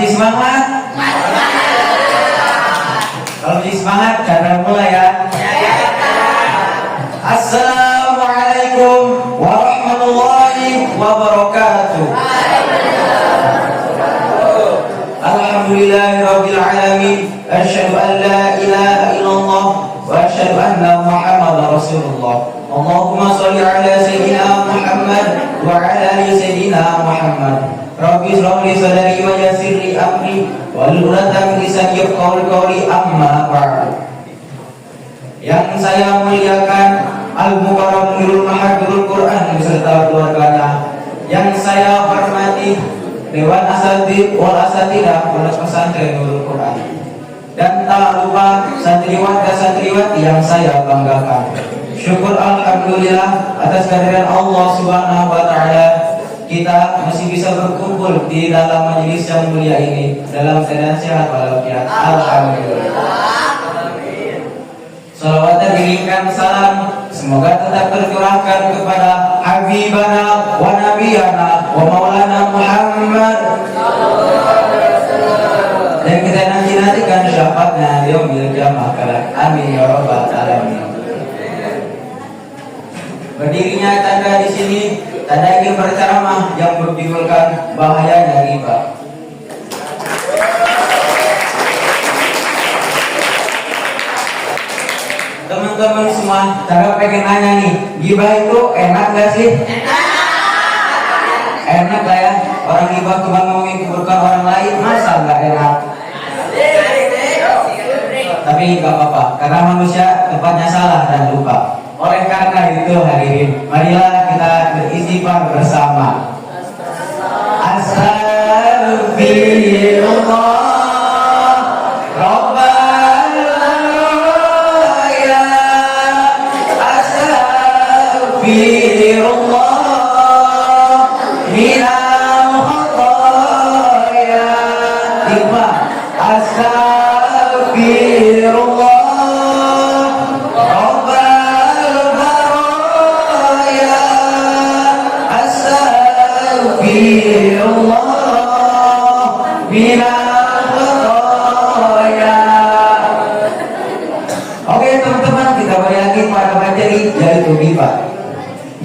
masih semangat? Kalau masih semangat, cara mulai ya. Assalamualaikum warahmatullahi wabarakatuh. Alhamdulillahirabbil alamin. Asyhadu an la ilaha illallah wa asyhadu anna Muhammadar Rasulullah. Allahumma shalli ala sayyidina Muhammad wa ala ali sayyidina Muhammad. Rabbi shrah li sadri wa yassir li amri wahlul 'uqdatam min lisani yafqahu qawli, amma ba'du. Yang saya muliakan Al-Mukarramul Mahadurul Quran beserta keluarganya, yang saya hormati Dewan Asatidz wal Asatidah Pondok Pesantren Nurul Quran, dan tak lupa santriwan dan santriwati yang saya banggakan. Syukur alhamdulillah atas kehadiran Allah Subhanahu wa taala, kita masih bisa berkumpul di dalam majelis yang mulia ini dalam keadaan sehat walafiat. Alhamdulillah. Salawat dan dikirimkan salam semoga tetap tercurahkan kepada Habibana wa Nabiyana wa Maulana Muhammad, dan kita nantikan syafaatnya yaumil qiyamah kelak. Amin ya rabbal alamin. Berdirinya tanda di sini, tanda ingin berceramah yang berjudulkan bahayanya riba. Teman-teman semua, saya pengen nanya nih, ghibah itu enak gak sih? Enak lah ya. Orang ghibah cuma ngomongin keburukan orang lain, masa gak enak? Tapi gak apa-apa, karena manusia tempatnya salah dan lupa. Oleh karena itu hadirin, marilah kita beristighfar bersama. Astagfirullah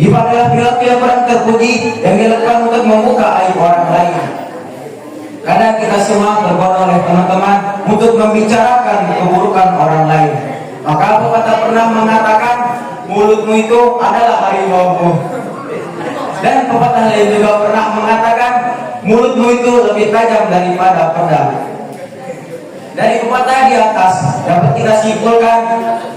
ghibah adalah perilaku yang kurang terpuji yang dilakukan untuk membuka aib orang lain. Karena kita semua terbawa oleh teman-teman untuk membicarakan keburukan orang lain. Maka pepatah pernah mengatakan, mulutmu itu adalah harimaumu. Dan pepatah lain juga pernah mengatakan, mulutmu itu lebih tajam daripada pedang. Dari pepatah di atas dapat kita simpulkan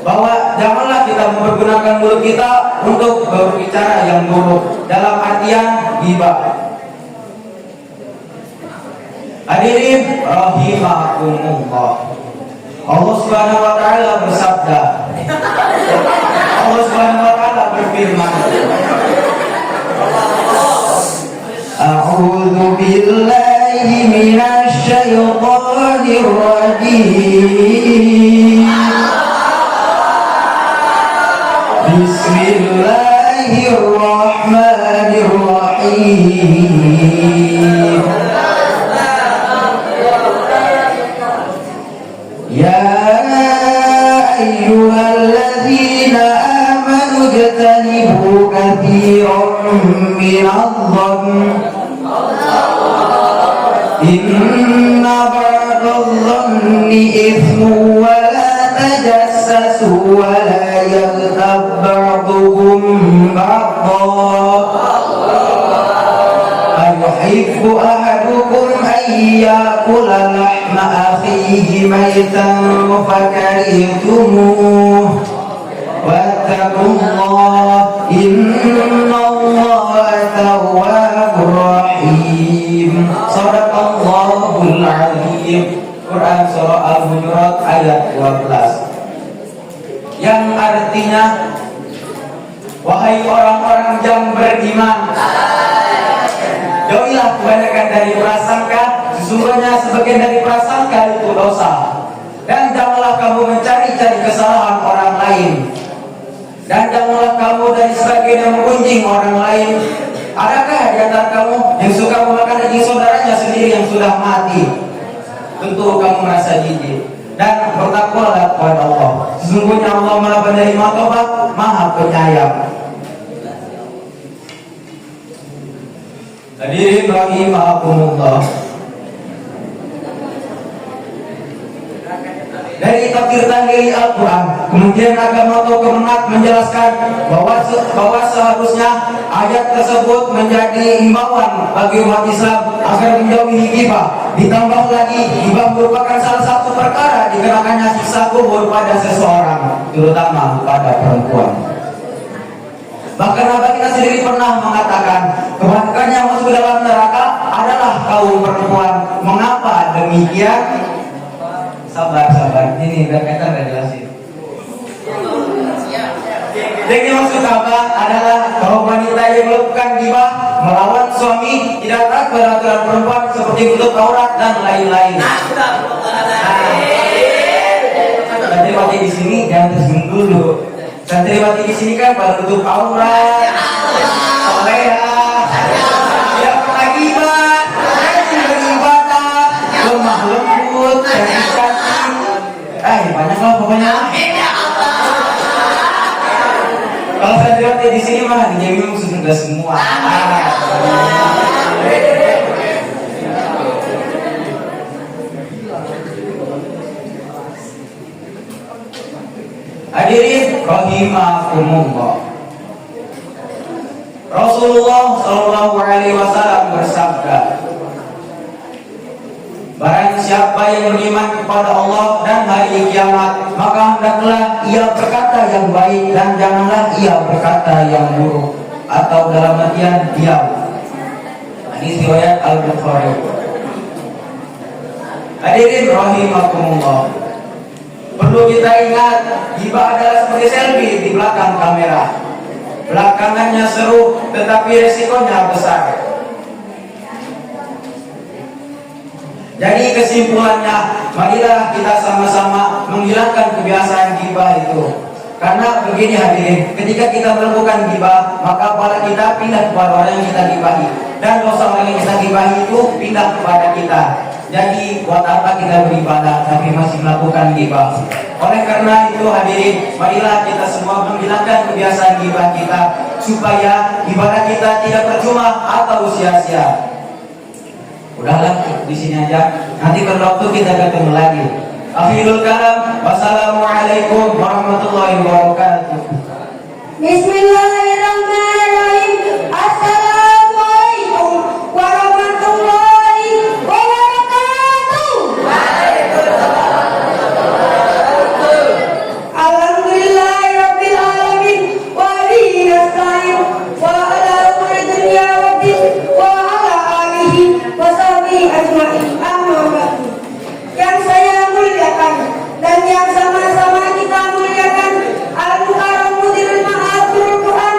bahwa janganlah kita mempergunakan mulut kita untuk berbicara yang buruk dalam artian ghibah. Hadirin rahimakumullah. Allah Subhanahu wa taala bersabda. Allah Subhanahu wa taala berfirman. A'udzu billahi minasy syaithanir rajim. Bismillahirrahmanirrahim. Ya ayyuhalladzina amanu ijtanibu katsiran minadh-dhanni inna ba'dadh-dhanni ithmun wa la tajassasu wa la yaghtab ba'dukum ba'dhan ayuhibbu ahadukum an ya'kula lahma akhihi maytan fakarihtumuh wattaqullah innallaha tawwabur rahim. Shadaqallahul azim. Quran surah Al-Hujurat ayat 12, yang artinya, wahai orang-orang yang beriman, jauhilah kebanyakan dari prasangka, sesungguhnya sebagian dari prasangka itu dosa. Dan janganlah kamu mencari-cari kesalahan orang lain, dan janganlah kamu dari sebagian yang menggunjing orang lain. Adakah di antara kamu yang suka memakan daging saudaranya sendiri yang sudah mati? tentu kamu merasa jijik. Dan bertakwalah kepada Allah. Sesungguhnya Allah Maha Penerima Taubat, Maha Penyayang. Hadirin rahimakumullah. Dari tafsir tahlil Al-Quran, kemudian agama atau Kemenak menjelaskan bahwa seharusnya ayat tersebut menjadi himbauan bagi umat Islam agar menjauhi ghibah. Ditambah lagi, ghibah merupakan salah satu perkara dikenakannya siksa kubur pada seseorang, terutama pada perempuan. Bahkan Nabi kita sendiri pernah mengatakan kebanyakan yang masuk dalam neraka adalah kaum perempuan. Mengapa demikian? Sabar, ini berkaitan dan jelasin. Jadi maksud apa adalah kalau wanita yang melakukan ghibah melawan suami tidak taat pada aturan perempuan seperti menutup aurat dan lain-lain. Santriwati di sini jangan tersinggung dulu. Santriwati di sini kan baru tutup aurat, soleha, tidak pernah ghibah, beribadah, lemah lembut, banyak lah pokoknya. Kalau santriwati di sini mah dijamin sudah semua. Hadirin rahimakumullah. Rasulullah Shallallahu Alaihi Wasallam bersabda, barang siapa yang beriman kepada Allah dan hari kiamat, maka hendaklah ia berkata yang baik dan janganlah ia berkata yang buruk, atau dalam artian diam. Hadis riwayat Al-Bukhari. Hadirin rahimakumullah. Perlu kita ingat, ghibah adalah seperti selfie di belakang kamera. Belakangannya seru, tetapi resikonya besar. Jadi kesimpulannya, marilah kita sama-sama menghilangkan kebiasaan ghibah itu. Karena begini hadirin, ketika kita melakukan ghibah, maka kepala kita pindah kepada orang yang kita ghibahi, dan dosa orang yang kita ghibahi itu pindah kepada kita. Jadi buat apa kita beribadah tapi masih melakukan ghibah? Oleh karena itu hadirin, marilah kita semua menghilangkan kebiasaan ghibah kita supaya ibadah kita tidak percuma atau sia-sia. Udahlah di sini aja. Nanti berwaktu kita ketemu lagi. Akhirul kalam. Wassalamualaikum warahmatullahi wabarakatuh. Bismillahirrahmanirrahim. Assalamualaikum warahmatullahi wabarakatuh. Alhamdulillahirabbil alamin wa bihi nasta'in wa ala umuri dunya waddin wa ala alihi wa sahbihi ajma'in. Amma ba'du. Yang saya muliakan dan yang sama-sama kita muliakan Al-Mukarram Mudirul Ma'hafizul Quran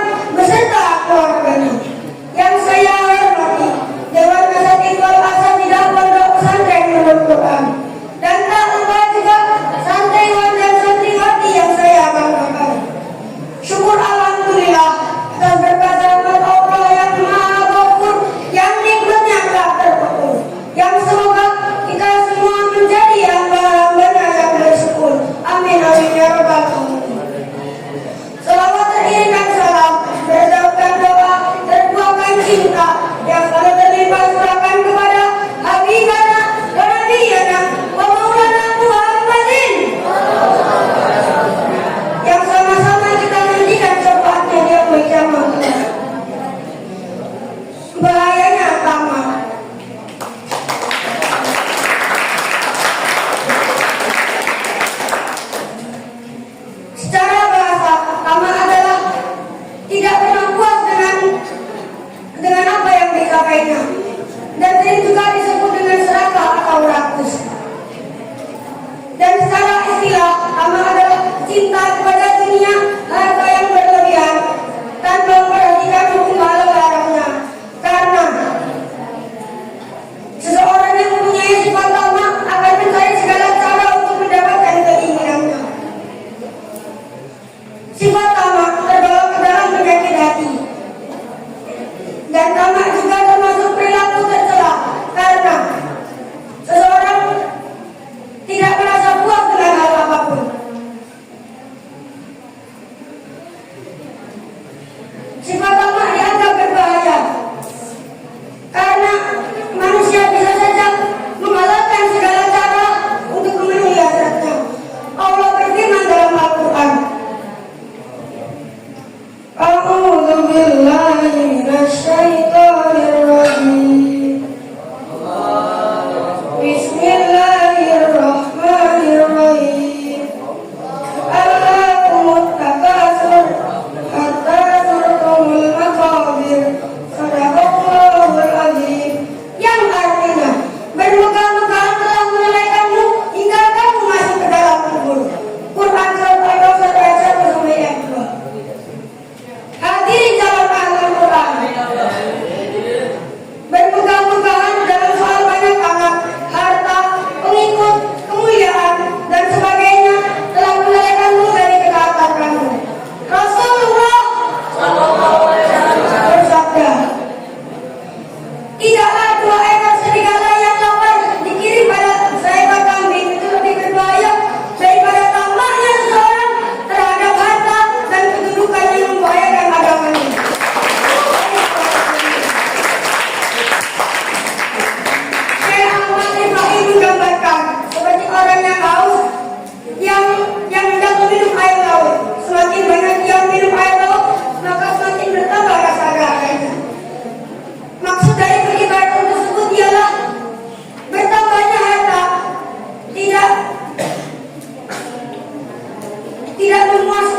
tidak memuaskan